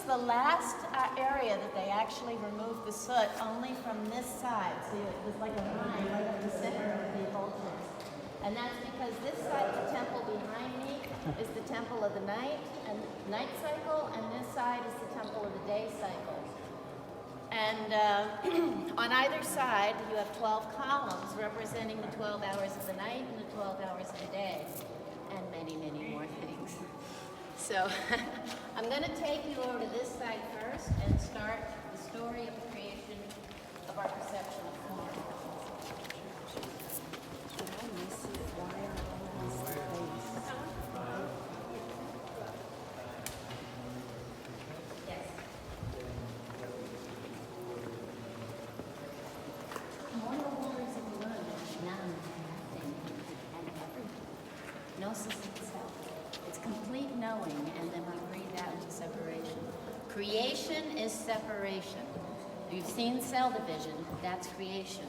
the last area that they actually removed the soot only from this side. So it was like a line right up the center of the altars. And that's because this side of the temple behind me is the temple of the night cycle, and this side is the temple of the day cycle. And on either side, you have 12 columns representing the 12 hours of the night and the 12 hours of the day, and many, many more things. So I'm going to take you over to this side first and start the story of the creation of our perception of form. Yes. Mortal waters of the moon, none, nothing, and everything. Gnosis itself. It's complete knowing, and then we breathe out into separation. Creation is separation. You've seen cell division, that's creation.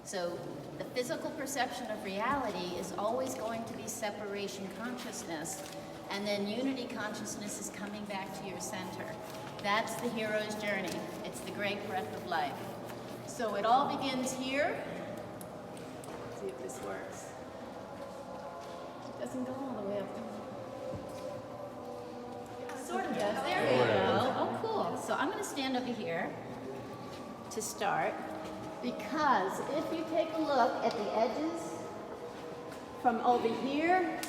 So the physical perception of reality is always going to be separation consciousness, and then unity consciousness is coming back to your center. That's the hero's journey. It's the great breath of life. So it all begins here. Let's see if this works. It doesn't go all the way up. Sort of does. There we go. Oh, cool. So I'm going to stand over here to start, because if you take a look at the edges from over here,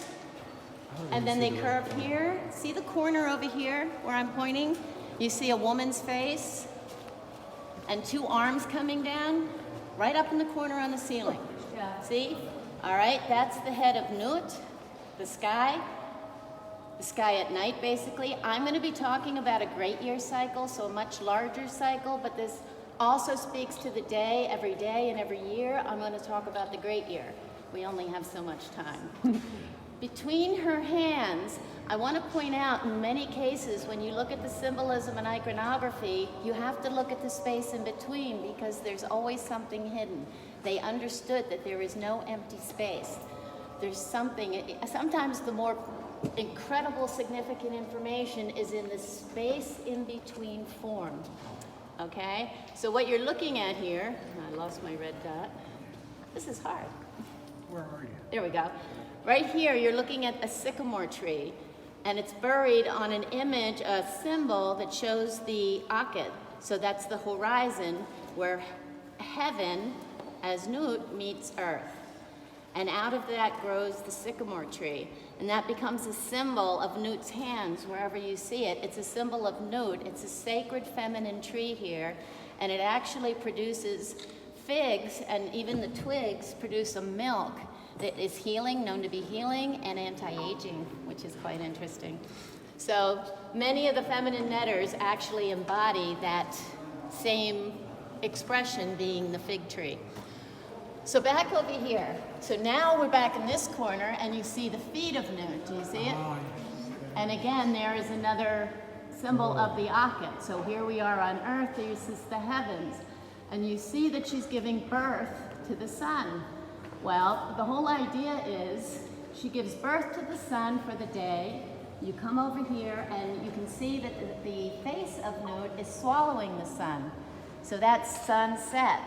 and then they curve here. See the corner over here where I'm pointing? You see a woman's face and two arms coming down right up in the corner on the ceiling. Yeah. See? All right, that's the head of Nut, the sky at night, basically. I'm going to be talking about a great year cycle, so a much larger cycle, but this also speaks to the day, every day and every year. I'm going to talk about the great year. We only have so much time. Between her hands, I want to point out, in many cases, when you look at the symbolism and iconography, you have to look at the space in between, because there's always something hidden. They understood that there is no empty space. There's something, sometimes the more incredible significant information is in the space in between form. Okay? So what you're looking at here, I lost my red dot. This is hard. Where are you? There we go. Right here, you're looking at a sycamore tree, and it's buried on an image, a symbol that shows the Akhet. So that's the horizon where heaven, as Nut, meets earth. And out of that grows the sycamore tree. And that becomes a symbol of Nut's hands wherever you see it. It's a symbol of Nut. It's a sacred feminine tree here. And it actually produces figs, and even the twigs produce a milk that is healing, known to be healing, and anti-aging, which is quite interesting. So many of the feminine netters actually embody that same expression, being the fig tree. So back over here. So now we're back in this corner, and you see the feet of Nut. Do you see it? And again, there is another symbol of the Akhet. So here we are on earth, this is the heavens. And you see that she's giving birth to the sun. Well, the whole idea is she gives birth to the sun for the day. You come over here, and you can see that the face of Nut is swallowing the sun. So that's sunset.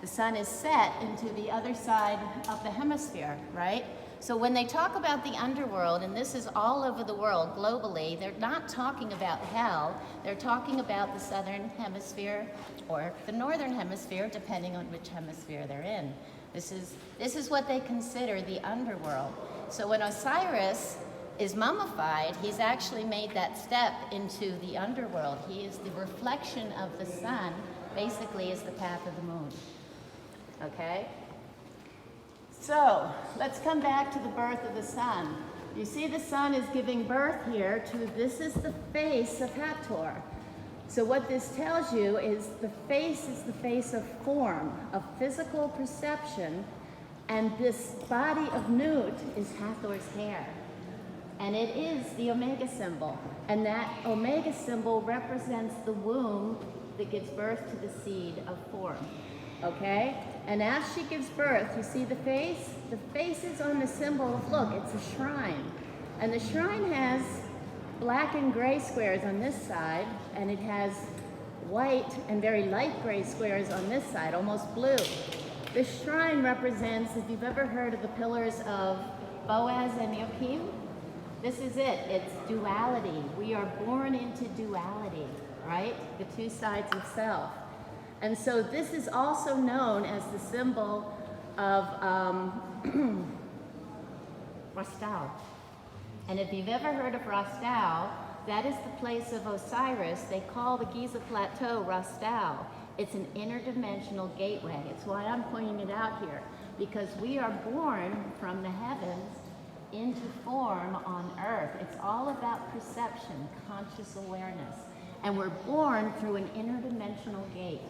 The sun is set into the other side of the hemisphere, right? So when they talk about the underworld, and this is all over the world globally, they're not talking about hell. They're talking about the southern hemisphere or the northern hemisphere, depending on which hemisphere they're in. This is what they consider the underworld. So when Osiris is mummified, he's actually made that step into the underworld. He is the reflection of the sun, basically is the path of the moon. Okay? So, let's come back to the birth of the sun. You see the sun is giving birth here to, this is the face of Hathor. So what this tells you is the face is the face of form, of physical perception, and this body of Nut is Hathor's hair. And it is the Omega symbol. And that Omega symbol represents the womb that gives birth to the seed of form. Okay? And as she gives birth, you see the face? The face is on the symbol of, look, it's a shrine. And the shrine has black and gray squares on this side, and it has white and very light gray squares on this side, almost blue. This shrine represents, if you've ever heard of the pillars of Boaz and Joachim, this is it. It's duality. We are born into duality, right? The two sides of self. And so this is also known as the symbol of Rostau. And if you've ever heard of Rostau, that is the place of Osiris. They call the Giza Plateau Rostau. It's an interdimensional gateway. It's why I'm pointing it out here, because we are born from the heavens into form on earth. It's all about perception, conscious awareness. And we're born through an interdimensional gate.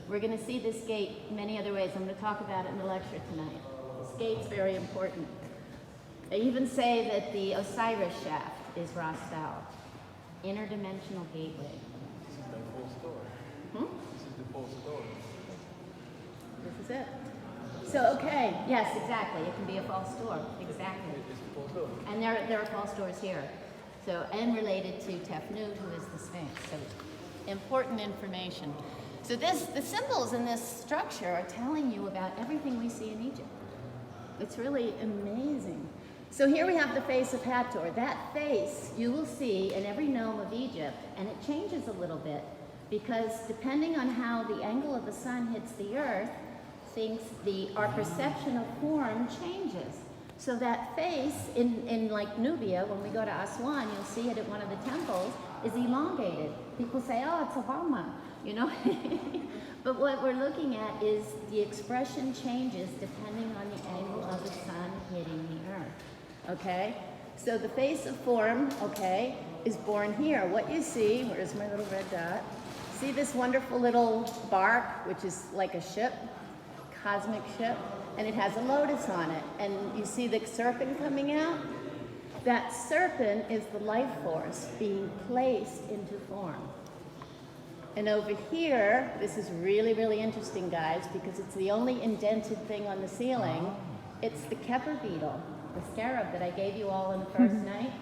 We're going to see this gate many other ways. I'm going to talk about it in the lecture tonight. This gate's very important. They even say that the Osiris shaft is Rostau, interdimensional gateway. This is the full story. This is the full story. This is it. So, okay, yes, exactly. It can be a false door. Exactly. It's the full story. And there are false doors here. So, and related to Tefnut, who is the Sphinx. So, important information. So the symbols in this structure are telling you about everything we see in Egypt. It's really amazing. So here we have the face of Hathor. That face you will see in every gnome of Egypt, and it changes a little bit because depending on how the angle of the sun hits the earth, our perception of form changes. So that face in like Nubia, when we go to Aswan, you'll see it at one of the temples, is elongated. People say, oh, it's a Rama, you know? But what we're looking at is the expression changes depending on the angle of the sun hitting the earth, okay? So the face of form, okay, is born here. What you see, where's my little red dot? See this wonderful little bark, which is like a ship, cosmic ship, and it has a lotus on it. And you see the serpent coming out? That serpent is the life force being placed into form. And over here, this is really, really interesting, guys, because it's the only indented thing on the ceiling. It's the Kepler beetle, the scarab that I gave you all on the first night.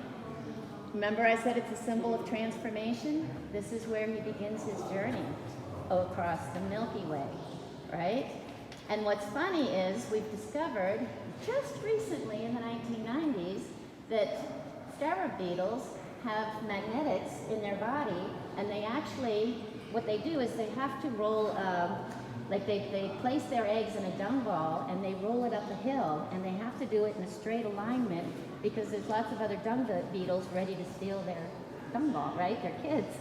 Remember I said it's a symbol of transformation? This is where he begins his journey across the Milky Way, right? And what's funny is we've discovered just recently in the 1990s that scarab beetles have magnetics in their body, and they actually, what they do is they have to roll, like they place their eggs in a dung ball and they roll it up a hill, and they have to do it in a straight alignment because there's lots of other dung beetles ready to steal their dung ball, right? Their kids.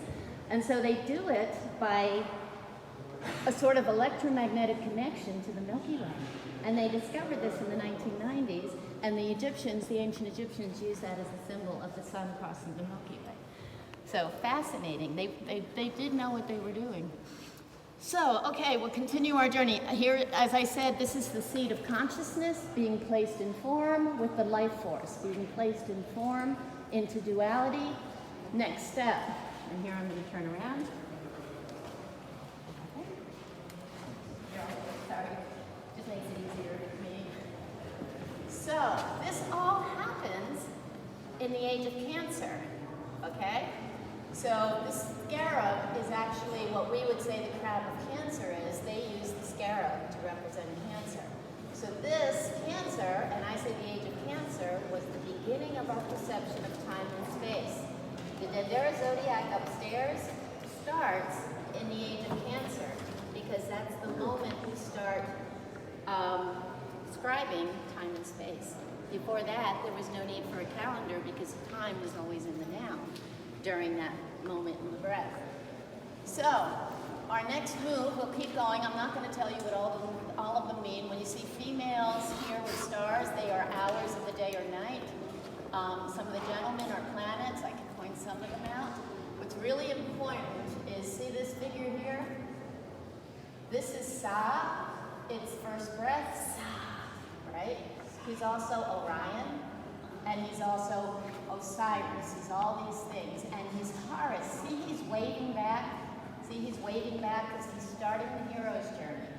And so they do it by a sort of electromagnetic connection to the Milky Way. And they discovered this in the 1990s, and the Egyptians, the ancient Egyptians, used that as a symbol of the sun crossing the Milky Way. So fascinating. They did know what they were doing. So, okay, we'll continue our journey. Here, as I said, this is the seed of consciousness being placed in form with the life force, being placed in form into duality. Next step, and here I'm going to turn around. Sorry, just makes it easier for me. So, this all happens in the age of Cancer, okay? So this scarab is actually what we would say the crab of Cancer is. They use the scarab to represent Cancer. So this Cancer, and I say the age of Cancer, was the beginning of our perception of time and space. The Dendara zodiac upstairs starts in the age of Cancer because that's the moment we start describing time and space. Before that, there was no need for a calendar because time was always in the now during that moment in the breath. So, our next move, we'll keep going. I'm not going to tell you what all of them mean. When you see females here with stars, they are hours of the day or night. Some of the gentlemen are planets. I can point some of them out. What's really important is, see this figure here? This is Sa. It's first breath, Sa, right? He's also Orion, and he's also Osiris. He's all these things. And he's Horace. See, he's waving back. See, he's waving back because he's starting the hero's journey.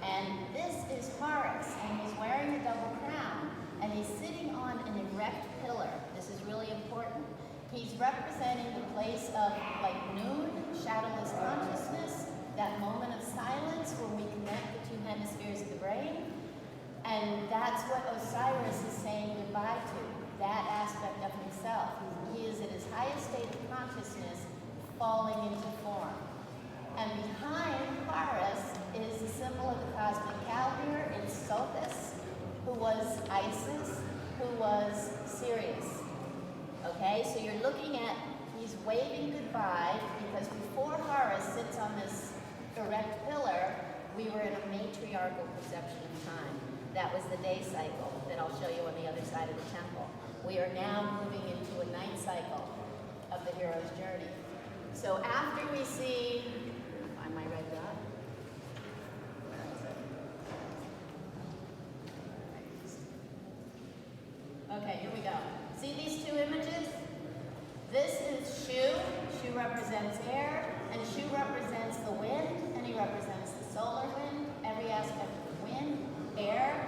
And this is Horace, and he's wearing a double crown, and he's sitting on an erect pillar. This is really important. He's representing the place of like noon, shadowless consciousness, that moment of silence when we connect the two hemispheres of the brain. And that's what Osiris is saying goodbye to, that aspect of himself. He is at his highest state of consciousness, falling into form. And behind Hathors is the symbol of the cosmic cow here. It's Sothis, who was Isis, who was Sirius. Okay, so you're looking at, he's waving goodbye, because before Horace sits on this erect pillar, we were in a matriarchal perception of time. That was the day cycle that I'll show you on the other side of the temple. We are now moving into a night cycle of the hero's journey. So after we see, find my red dot. Okay, here we go. See these two images? This is Shu. Shu represents air, and Shu represents the wind, and he represents the solar wind, every aspect of the wind, air,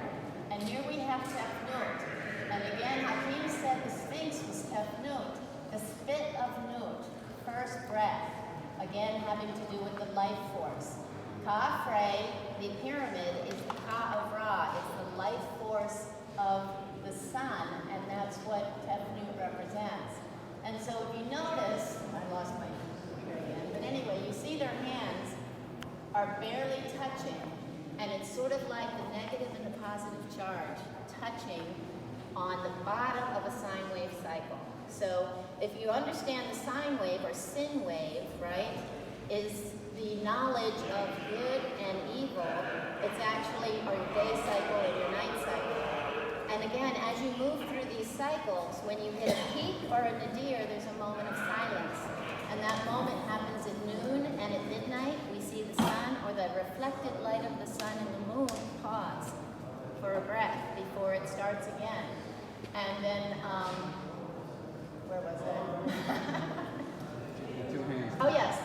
and here we have Tefnut. And again, Hakim said the Sphinx was Tefnut, the spit of Nut, first breath, again having to do with the life force. Ka-Fre, the pyramid, is the Ka of Ra, it's the life force of the sun, and that's what Tefnut represents. And so if you notice, I lost my finger again, but anyway, you see their hands are barely touching, and it's sort of like the negative and the positive charge touching on the bottom of a sine wave cycle. So if you understand the sine wave or sin wave, right, is the knowledge of good and evil. It's actually your day cycle and your night cycle. And again, as you move through these cycles, when you hit a peak or a nadir, there's a moment of silence. And that moment happens at noon, and at midnight, we see the sun, or the reflected light of the sun and the moon, pause for a breath before it starts again. And then, where was it? Oh, yes.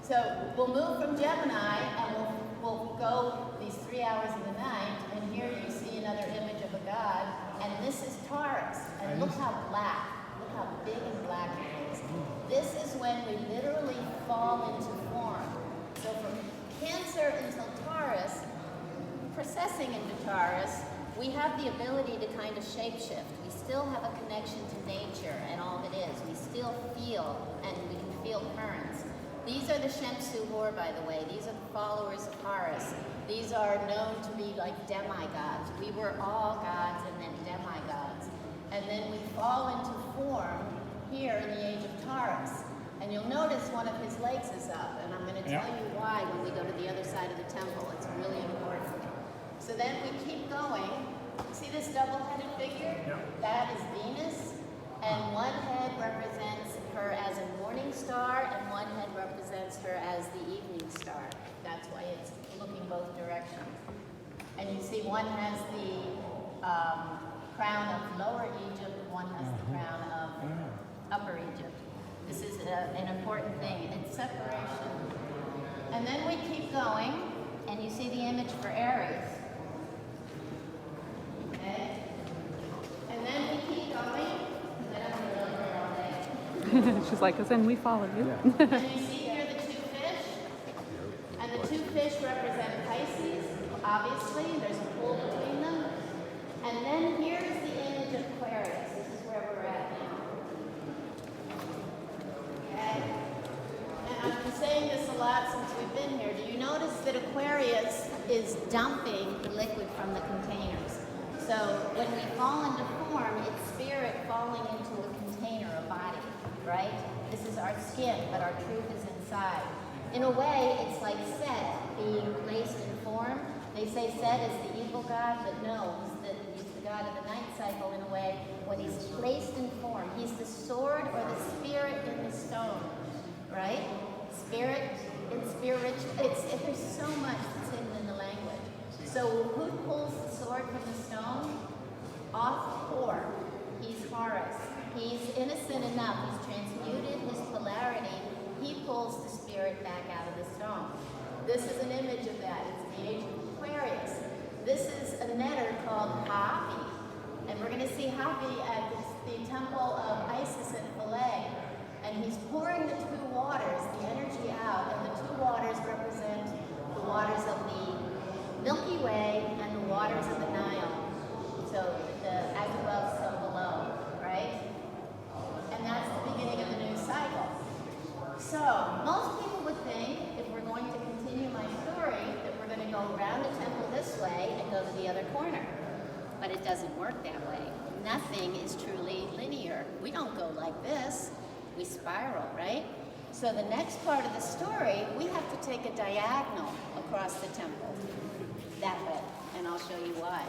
So we'll move from Gemini, and we'll go these 3 hours of the night, and here you see another image of a god, and this is Taurus. And look how black, look how big and black it is. This is when we literally fall into form. So from Cancer until Taurus, processing into Taurus, we have the ability to kind of shapeshift. We still have a connection to nature and all that is. We still feel, and we can feel currents. These are the Shemsu Hor, by the way. These are the followers of Horace. These are known to be like demigods. We were all gods and then demigods. And then we fall into form here in the age of Taurus. And you'll notice one of his legs is up, and I'm going to tell you why when we go to the other side of the temple. It's really important. So then we keep going. See this double-headed figure? That is Venus, and one head represents her as a morning star, and one head represents her as the evening star. That's why it's looking both directions. And you see one has the crown of Lower Egypt, one has the crown of Upper Egypt. This is an important thing. It's separation. And then we keep going, and you see the image for Aries. Okay? And then we keep going. She's like us, and we follow you. And you see here the two fish, and the two fish represent Pisces, obviously, there's a pull between them. And then here's the image of Aquarius. This is where we're at now. Okay? And I've been saying this a lot since we've been here. Do you notice that Aquarius is dumping the liquid from the containers? So when we fall into form, it's spirit falling into a container, a body. Right? This is our skin, but our truth is inside. In a way, it's like Set being placed in form. They say Set is the evil god, but no, he's the god of the night cycle in a way. When he's placed in form, he's the sword or the spirit in the stone, right? Spirit and spirit, there's so much that's hidden in the language. So who pulls the sword from the stone? Off Hor. He's Horace. He's innocent enough, he's transmuted his polarity, he pulls the spirit back out of the stone. This is an image of that, it's the age of Aquarius. This is a netter called Hapi, and we're going to see Hapi at the temple of Isis and Philae, and he's pouring the two waters, the energy out, and the two waters represent the waters of the Milky Way and the waters of the Nile. So as above, so below, right? And that's the beginning of the new cycle. So most people would think, if we're going to continue my story, that we're going to go around the temple this way and go to the other corner. But it doesn't work that way. Nothing is truly linear. We don't go like this. We spiral, right? So the next part of the story, we have to take a diagonal across the temple. That way. And I'll show you why.